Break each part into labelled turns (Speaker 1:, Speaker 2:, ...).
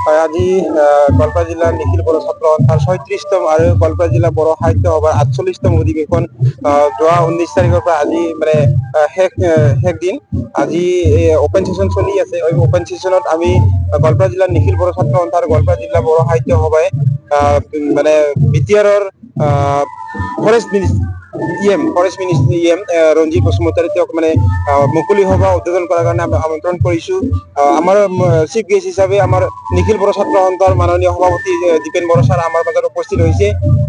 Speaker 1: আজি গোৱালপাৰা জিলাৰ নিখিল বড়ো ছাত্ৰ সন্থাৰ ৩৬তম আৰু গোৱালপাৰা জিলা বড়ো সাহিত্য সভাৰ ৪৮তম অধিৱেশন যোৱা ১৯ তাৰিখৰ পৰা আজি মানে শেষ দিন। আজি অপেন সেশন চলি আছে। অপেন সেশনত আমি গোৱালপাৰা জিলাৰ নিখিল বড়ো ছাত্ৰ সন্থাৰ গোৱালপাৰা জিলা বড়ো সাহিত্য সভাই মানে বিটিআৰৰ ফৰেষ্ট মিনিষ্টাৰ ৰঞ্জিত বসুমতাৰী তেওঁক মানে মুকলি সভা উদ্বোধন কৰাৰ কাৰণে আমন্ত্ৰণ কৰিছো। আমাৰ চিফ গেষ্ট হিচাপে আমাৰ নিখিল বড়ো ছাত্ৰ সন্থাৰ মাননীয় সভাপতি দীপেন বড়ো ছাৰ আমাৰ মাজত উপস্থিত হৈছে।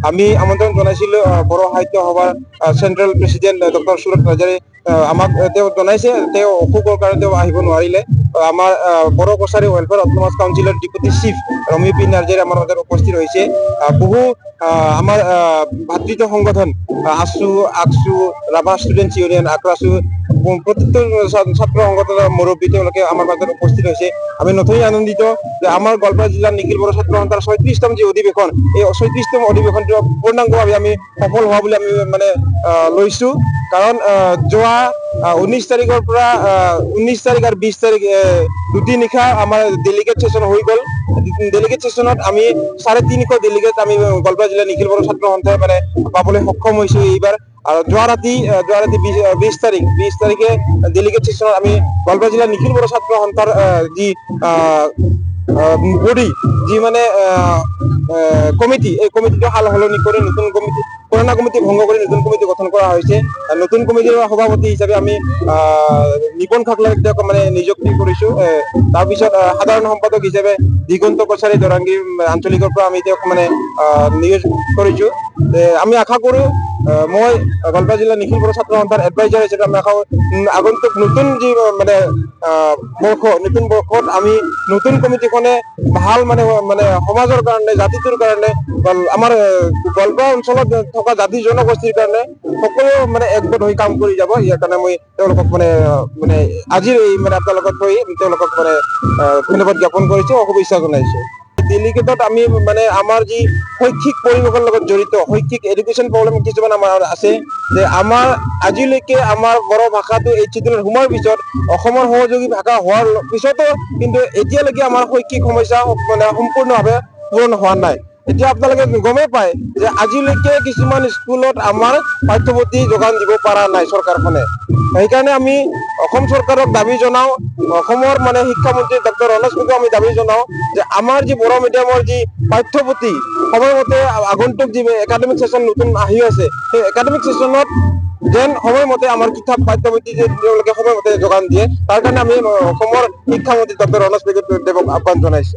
Speaker 1: আমি আমন্ত্ৰণ জনাইছিলো বড়ো সাহিত্য সভাৰ চেন্ট্ৰেল প্ৰেচিডেণ্ট ডক্টৰ সুৰত হাজাৰে। আমাক তেওঁ জনাইছে তেওঁ অসুখৰ কাৰণে তেওঁ আহিব নোৱাৰিলে। আমাৰ বড়ো কছাৰী ৱেলফেয়াৰ অট'নমাছ কাউন্সিলৰ ডেপুটি চিফ ৰমি পি নাৰ্জাৰী আমাৰ মাজত উপস্থিত হৈছে। বহু আমাৰ ভাতৃত্ব সংগঠন আছু, আকছু, ৰাভা ষ্টুডেণ্টছ ইউনিয়ন, আক্ৰাছু প্ৰতিটো ছাত্ৰ সংগঠনৰ মুৰব্বী তেওঁলোকে আমাৰ মাজত উপস্থিত হৈছে। আমি নথৈ আনন্দিত যে আমাৰ গোৱালপাৰা জিলাৰ নিখিল বড়ো ছাত্ৰ সন্থাৰ ৩৬তম যি অধিৱেশন, এই ৩৬তম অধিৱেশনটো পূৰ্ণাংগভাৱে আমি সফল হোৱা বুলি আমি মানে লৈছো। কাৰণ যোৱা ১৯ তাৰিখৰ পৰা ১৯ তাৰিখ আৰু ২০ তাৰিখ দুটি নিশা আমাৰ ডেলিগেট সেশন হৈ গ'ল। ডেলিগেট সেশনত আমি ৩৫০ ডেলিগেট আমি গোৱালপাৰা জিলাৰ নিখিল বড়ো ছাত্ৰ সন্থাই মানে পাবলৈ সক্ষম হৈছো এইবাৰ। আৰু যোৱা ৰাতি ২০ তাৰিখে ডেলিগেট সেশনত আমি গোৱালপাৰা জিলাৰ নিখিল বড়ো ছাত্ৰ সন্থাৰ যি বডি যি মানে কমিটি, এই কমিটিটো সাল সলনি কৰি নতুন কমিটি, পুৰণা কমিটি ভংগ কৰি নতুন কমিটি গঠন কৰা হৈছে। নতুন কমিটিৰ সভাপতি হিচাপে আমি নিপন খাকলাক তেওঁক মানে নিযুক্তি কৰিছো। তাৰপিছত সাধাৰণ সম্পাদক হিচাপে দিগন্ত কছাৰী দৰাংগীৰ আঞ্চলিকৰ পৰা আমি তেওঁক মানে নিয়োগ কৰিছো। আমি আশা কৰো মই গোৱালপাৰা জিলাৰ নিখিল বড়ো ছাত্ৰ সন্থাৰ এডভাইজাৰ হিচাপে আমি আশা আগন্তুক নতুন যি মানে নতুন বৰ্ষত আমি নতুন কমিটিখনে ভাল মানে সমাজৰ কাৰণে, জাতিটোৰ কাৰণে, আমাৰ গোৱালপাৰা অঞ্চলত থকা জাতি জনগোষ্ঠীৰ কাৰণে সকলো মানে একগোট হৈ কাম কৰি যাব। ইয়াৰ কাৰণে মই তেওঁলোকক মানে আজিৰ এই মানে আপোনালোকক কৈ তেওঁলোকক মানে ধন্যবাদ জ্ঞাপন কৰিছো, শুভেচ্ছা জনাইছো। ডেলিগেটত আমি মানে আমাৰ যি শৈক্ষিক পৰিৱেশৰ লগত জড়িত শৈক্ষিক এডুকেশ্যন প্ৰব্লেম কিছুমান আমাৰ আছে, যে আমাৰ আজিলৈকে আমাৰ বড়ো ভাষাটো এই চিডুলত সোমোৱাৰ পিছত অসমৰ সহযোগী ভাষা হোৱাৰ পিছতো কিন্তু এতিয়ালৈকে আমাৰ শৈক্ষিক সমস্যা মানে সম্পূৰ্ণভাৱে পূৰণ হোৱা নাই। এতিয়া আপোনালোকে গমেই পায় যে আজিলৈকে কিছুমান স্কুলত আমাৰ পাঠ্যপুথি যোগান দিব পৰা নাই চৰকাৰখনে। সেইকাৰণে আমি অসম চৰকাৰক দাবী জনাও, অসমৰ মানে শিক্ষামন্ত্ৰী ডক্টৰ ৰমেশ পেগুক আমি দাবী জনাও যে আমাৰ যি বড়ো মিডিয়ামৰ যি পাঠ্যপুথি সময়মতে আগন্তুক যি একাডেমিক সেশন নতুন আহি আছে, সেই একাডেমিক সেশনত যেন সময়মতে আমাৰ কিতাপ পাঠ্যপুথি যে তেওঁলোকে সময়মতে যোগান দিয়ে, তাৰ কাৰণে আমি অসমৰ শিক্ষামন্ত্ৰী ডক্টৰ ৰমেশ পেগুক আহ্বান জনাইছো।